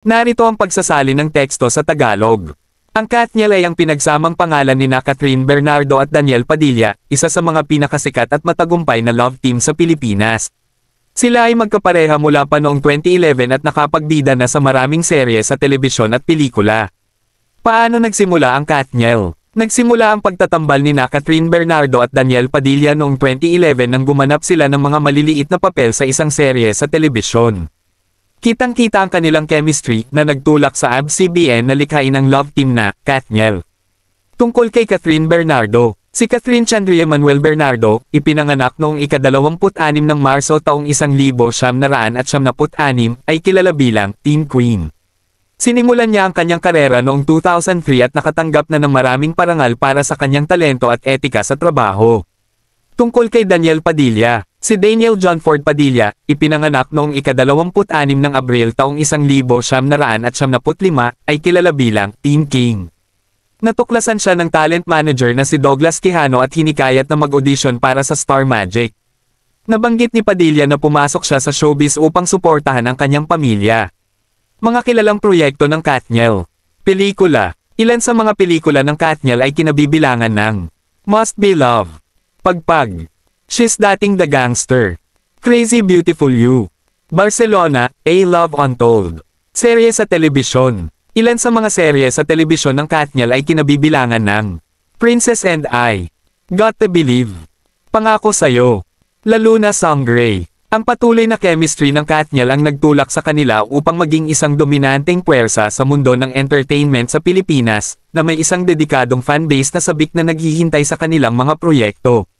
Narito ang pagsasalin ng teksto sa Tagalog. Ang Katniel ay ang pinagsamang pangalan ni Catherine Bernardo at Daniel Padilla, isa sa mga pinakasikat at matagumpay na love team sa Pilipinas. Sila ay magkapareha mula pa noong 2011 at nakapagbida na sa maraming serye sa telebisyon at pelikula. Paano nagsimula ang Katniel? Nagsimula ang pagtatambal ni Catherine Bernardo at Daniel Padilla noong 2011 nang gumanap sila ng mga maliliit na papel sa isang serye sa telebisyon. Kitang-kita ang kanilang chemistry na nagtulak sa ABS-CBN na likhain ang love team na Katniel. Tungkol kay Catherine Bernardo, si Catherine Chandria Manuel Bernardo, ipinanganak noong ika-26 ng Marso taong 1976 ay kilala bilang Teen Queen. Sinimulan niya ang kanyang karera noong 2003 at nakatanggap na ng maraming parangal para sa kanyang talento at etika sa trabaho. Tungkol kay Daniel Padilla, si Daniel John Ford Padilla, ipinanganak noong ika-26 ng Abril taong 1975 ay kilala bilang Teen King. Natuklasan siya ng talent manager na si Douglas Quijano at hinikayat na mag-audition para sa Star Magic. Nabanggit ni Padilla na pumasok siya sa showbiz upang suportahan ang kanyang pamilya. Mga kilalang proyekto ng Katniel. Pelikula. Ilan sa mga pelikula ng Katniel ay kinabibilangan ng Must Be Love, Pagpag, She's Dating the Gangster, Crazy Beautiful You, Barcelona, A Love Untold. Serye sa telebisyon. Ilan sa mga serye sa telebisyon ng Katniel ay kinabibilangan ng Princess and I, Got to Believe, Pangako Sa'yo, La Luna Sangre. Ang patuloy na chemistry ng Katniel ang nagtulak sa kanila upang maging isang dominanteng puwersa sa mundo ng entertainment sa Pilipinas, na may isang dedikadong fanbase na sabik na naghihintay sa kanilang mga proyekto.